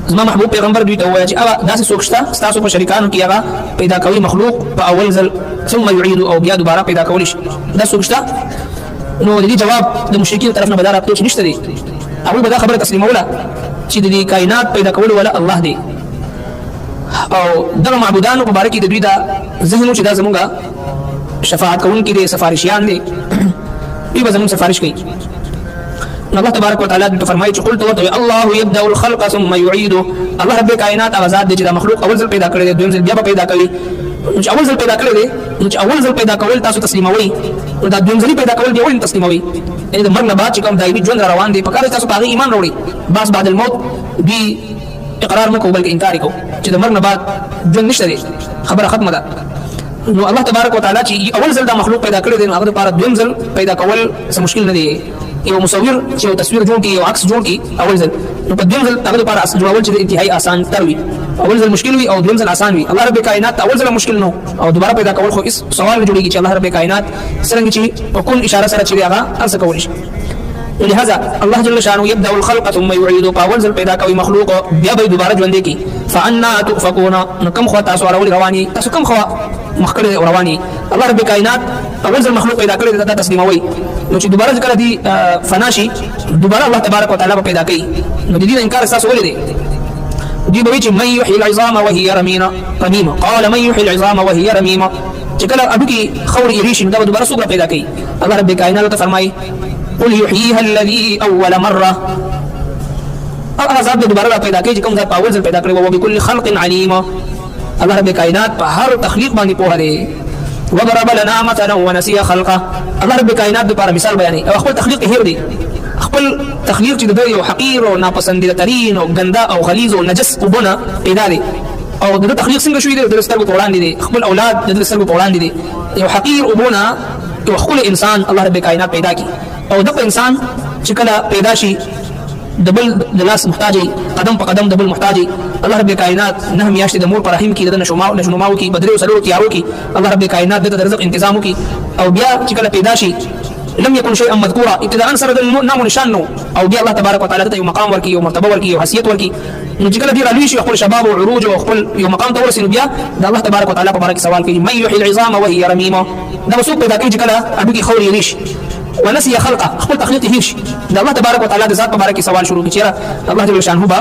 زما محبوب پیغمبر دوی ته ووایه چې هغه داسې څوک شته ستاسو په شریکانو کې هغه پیدا کوي مخلوق په اول ځل ثم يعيد او بیا دوباره پیدا کولی شي دا څوک شته نو د دې جواب د مشرکین طرف نه به دا راپتو چې نشته دی هغوی به دا خبره تسلیموله چې د دې کائنات پیدا کولو والا الله دی او دغه معبودانو په باره کې د دوی دا ذهن و چې دا زمونږ شفاعت کوونکي دي سفارشیان دي دوی به زمونږ سفارش کوي الله تبارک وتعالى د فرمایي چې قلت وته الله يبدا الخلق ثم يعيده الله رب کائنات آزاد دي چې د مخلوق اول ځل پیدا کړی دی دویم ځل بیا پیدا کوي چې اول ځل پیدا کړی دی چې اول ځل پیدا کول تاسو تسلیموي او دا دویم ځل پیدا کول دی اول تسلیموي یعنی د مرګ نه بعد چې کوم دایمي ژوند روان دی په کار تاسو په ایمان وروړي بس بعد الموت دی اقرار مکو بلکې انکار کو چې د مرګ نه بعد ژوند نشته دی خبره ختمه ده نو الله تبارک وتعالى چې اول ځل دا مخلوق پیدا کړی دی نو هغه لپاره دویم ځل پیدا کول څه مشکل نه دی یو مصور چې یو تصویر جوړ کړي یو عکس جوړ کړي اول ځل نو په دویم ځل هغه لپاره جوړول چې انتهایی آسان تر وي اول ځل مشکل وي او دویم ځل آسان وي الله رب کائنات اول ځل مشکل نو او دوباره پیدا کول خو اس سوال جوړیږي چې الله رب کائنات څنګه چې په کوم اشاره سره چې هغه ارسه کولی شي لهذا الله جل شانه يبدا الخلق ثم يعيد اول ځل پیدا کوي مخلوق بیا به دوباره ژوند کی فانا تؤفكون كم خو تاسو رواني تاسو کم خو مخکله رواني الله رب کائنات اول ځل مخلوق پیدا کړی دا تسلیموي نو چې دوباره ذکر دي فناشي دوباره الله تبارک وتعالى پیدا کوي نو د دې انکار اساس ولې دی دی به چې من يحيي العظام وهي رميمه قال من يحيي العظام وهي رميمه چې کله اډو کې خور یریش دا دوباره څوک پیدا کوي الله رب کائنات ته فرمایي قل يحييها الذي اول مره هغه ذات دوباره پیدا کوي چې کوم ذات اول ځل پیدا کړی او بكل خلق عليم الله رب کائنات په هر تخلیق باندې پوهه دی وضرب لنا مثلا ونسي خلقه الله رب کائنات لپاره مثال بیانوي او خپل تخلیق هیر دی خپل تخلیق چې د یو حقیر او ناپسندیده ترين او ګندا او غلیظ او نجس وبونه پیدا دی او د تخلیق څنګه شوی دی د سترګو په وړاندې دی خپل اولاد د سترګو په وړاندې دی یو حقیر وبونه یو خپل انسان الله رب کائنات پیدا کی او دغه انسان چې کله پیدا شي دبل د لاس محتاجي قدم په قدم دبل محتاجي الله رب کائنات نه میاشتې د مور په رحم کې د نشوماو کې بدري او سلو تیارو کې الله رب کائنات د رزق تنظیم کې او بیا چې کله پیدا شي لم يكن شيئا مذكورا ابتداء سره د نام نشان نو او بیا الله تبارک وتعالى ته یو مقام ورکی یو مرتبه ورکی یو حیثیت ورکی نو چې کله دی رالوي شي خپل شباب او عروج او خپل یو مقام ته ورسېنو بیا د الله تبارک وتعالى په باره کې سوال کوي من يحيي العظام وهي رميمه دا وسو پیدا کوي چې کله اډو کې خور یریش ونسي خلقه خپل تخلیق هیڅ د الله تبارک وتعالى د ذات مبارک سوال شروع کی چیرې الله جل شانه با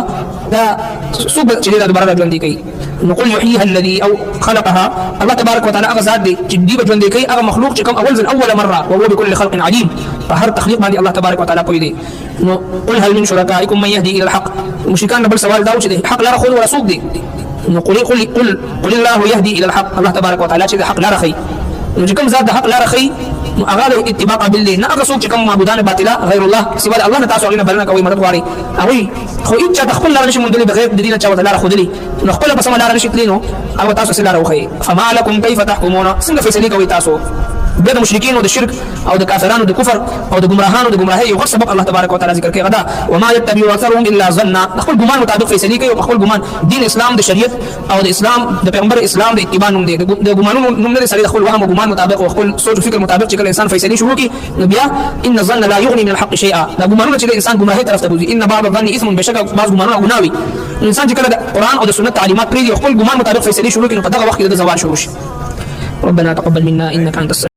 دا سوب چې دا دوباره ژوند کوي نقول يحييها الذي او خلقها الله تبارك وتعالى هغه ذات دی چې دی ژوند کوي هغه مخلوق چې کوم اول مره وهو بكل خلق عليم په هر تخلیق باندې الله تبارك وتعالى پوي دی نو قل هل من شركائكم من يهدي الى الحق مشرکان بل سوال دا چې حق لاره خو رسول دی نو قل الله يهدي الى الحق الله تبارك وتعالى چې حق لاره خي نو چې کوم ذات د حق لاره خي هغه اتباع بالله نه هغه څوک چې کوم معبودان باطله غیر الله سوا الله نه تاسو غوښنه بلنه کوي مدد غواړي هغه خو هیڅ خپل لار نشي مونږ بغیر د دې نه چا وته لار خودلی نو خپل په سم لار نشي تلینو هغه تاسو سره لار وخی فما لكم كيف تحكمون څنګه فیصله کوي تاسو د مشرکین او د شرک او د کافرانو د کفر او د گمراهانو د گمراهۍ یو سبب الله تبارک وتعالى ذکر کوي غدا وما يتبع اكثرهم الا ظن خپل ګمان مطابق فیصله کوي او خپل ګمان دین اسلام د شریعت او د اسلام د پیغمبر اسلام د اتباع نوم دی د ګمانونو نوم نه سړي خپل وهم او ګمان مطابق او خپل سوچ او فکر مطابق چې کله انسان فیصله شروع کوي نو بیا ان الظن لا يغني من الحق شيئا دا ګمانونه چې انسان ګمراهۍ طرف ته بوزي ان بعض الظن اسم بشک بعض ګمانونه ګناوي انسان چې کله د قران او د سنت تعلیمات پرې خپل ګمان مطابق فیصله شروع کوي نو په دغه وخت کې د زوال شروع شي ربنا تقبل منا انك انت